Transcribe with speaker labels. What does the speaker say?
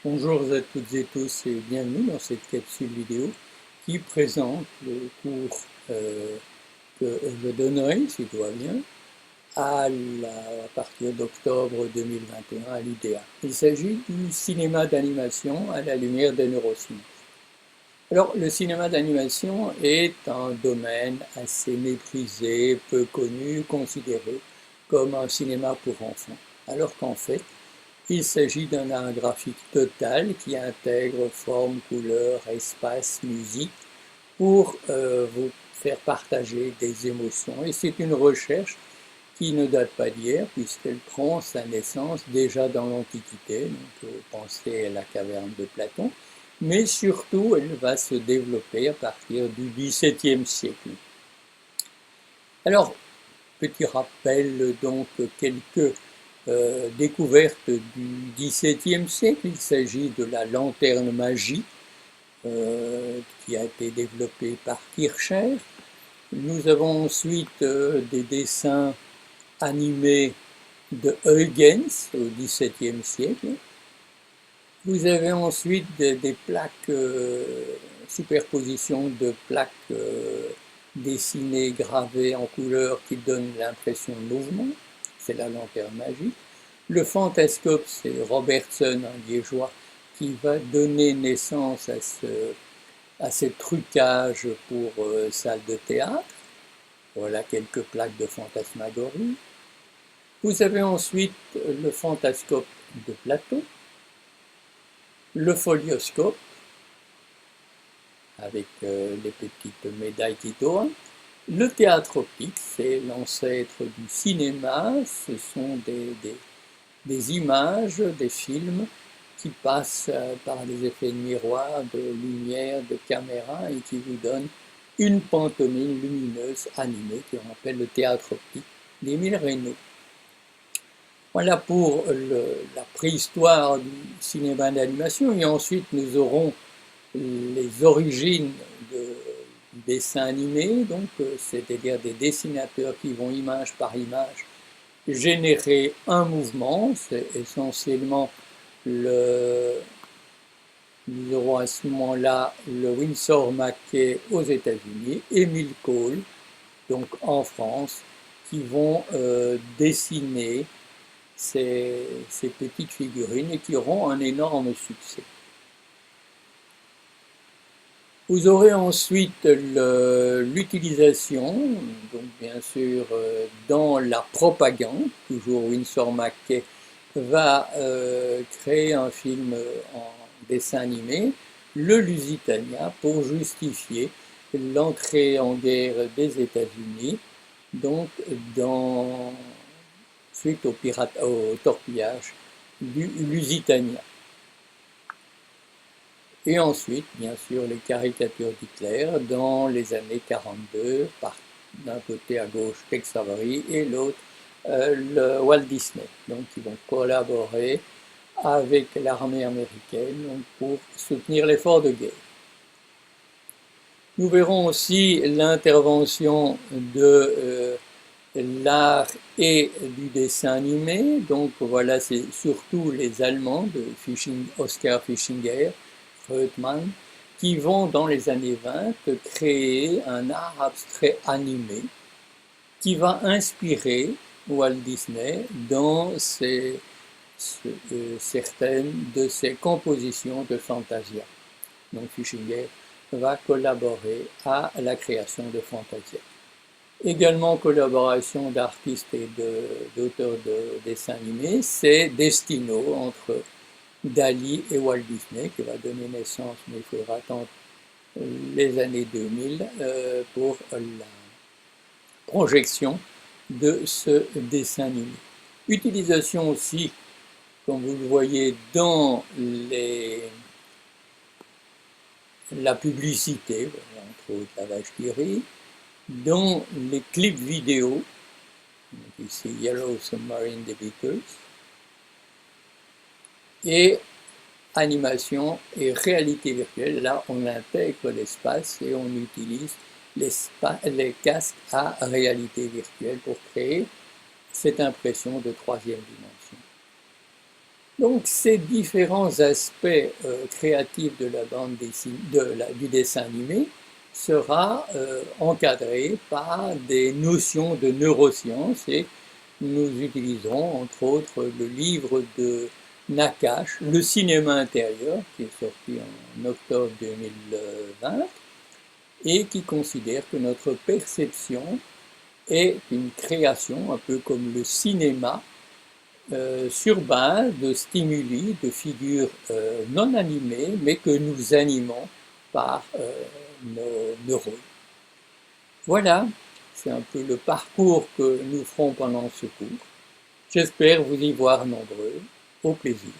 Speaker 1: Bonjour à toutes et tous et bienvenue dans cette capsule vidéo qui présente le cours que je donnerai, si tout va bien, à partir d'octobre 2021 à l'UDA. Il s'agit du cinéma d'animation à la lumière des neurosciences. Alors, le cinéma d'animation est un domaine assez méprisé, peu connu, considéré comme un cinéma pour enfants, alors qu'en fait, il s'agit d'un art graphique total qui intègre forme, couleur, espace, musique pour vous faire partager des émotions. Et c'est une recherche qui ne date pas d'hier puisqu'elle prend sa naissance déjà dans l'Antiquité, donc pensez à la caverne de Platon, mais surtout elle va se développer à partir du XVIIe siècle. Alors, petit rappel donc quelques découverte du XVIIe siècle. Il s'agit de la lanterne magique qui a été développée par Kircher. Nous avons ensuite des dessins animés de Huygens au XVIIe siècle. Vous avez ensuite des plaques, superposition de plaques dessinées, gravées en couleur qui donnent l'impression de mouvement. C'est la lanterne magique. Le fantascope, c'est Robertson, un liégeois, qui va donner naissance à ce trucage pour salle de théâtre. Voilà quelques plaques de fantasmagorie. Vous avez ensuite le fantascope de Platon, le folioscope, avec les petites médailles qui tournent. Le théâtre optique, c'est l'ancêtre du cinéma, ce sont des images, des films qui passent par des effets de miroir, de lumière, de caméra et qui vous donnent une pantomime lumineuse animée qui on appelle le théâtre optique d'Émile Reynaud. Voilà pour la préhistoire du cinéma d'animation et ensuite nous aurons les origines du dessin animé, donc c'est-à-dire des dessinateurs qui vont image par image générer un mouvement, c'est essentiellement nous aurons à ce moment-là le Winsor McCay aux États-Unis, Emile Cole, donc en France, qui vont dessiner ces petites figurines et qui auront un énorme succès. Vous aurez ensuite l'utilisation, donc bien sûr dans la propagande, toujours Winsor McCay va créer un film en dessin animé, le Lusitania, pour justifier l'entrée en guerre des États-Unis, donc suite au torpillage du Lusitania. Et ensuite, bien sûr, les caricatures d'Hitler dans les années 42, d'un côté à gauche Tex Avery et l'autre le Walt Disney. Donc ils vont collaborer avec l'armée américaine pour soutenir l'effort de guerre. Nous verrons aussi l'intervention de l'art et du dessin animé. Donc voilà, c'est surtout les Allemands de Oskar Fischinger, Reutemann, qui vont dans les années 20 créer un art abstrait animé qui va inspirer Walt Disney dans certaines de ses compositions de Fantasia. Donc Fischinger va collaborer à la création de Fantasia. Également collaboration d'artistes et d'auteurs de dessins animés, c'est Destino entre Dali et Walt Disney qui va donner naissance, mais il faudra attendre les années 2000 pour la projection de ce dessin animé. Utilisation aussi, comme vous le voyez, dans la publicité, entre autres la vache qui rit, dans les clips vidéo, ici Yellow Submarine des Beatles, et animation et réalité virtuelle. Là, on intègre l'espace et on utilise les casques à réalité virtuelle pour créer cette impression de troisième dimension. Donc ces différents aspects créatifs de la bande dessinée, du dessin animé sera encadré par des notions de neurosciences et nous utiliserons entre autres le livre de Nakache, Le cinéma intérieur, qui est sorti en octobre 2020 et qui considère que notre perception est une création, un peu comme le cinéma, sur base de stimuli, de figures non animées, mais que nous animons par nos neurones. Voilà, c'est un peu le parcours que nous ferons pendant ce cours. J'espère vous y voir nombreux. Au plaisir.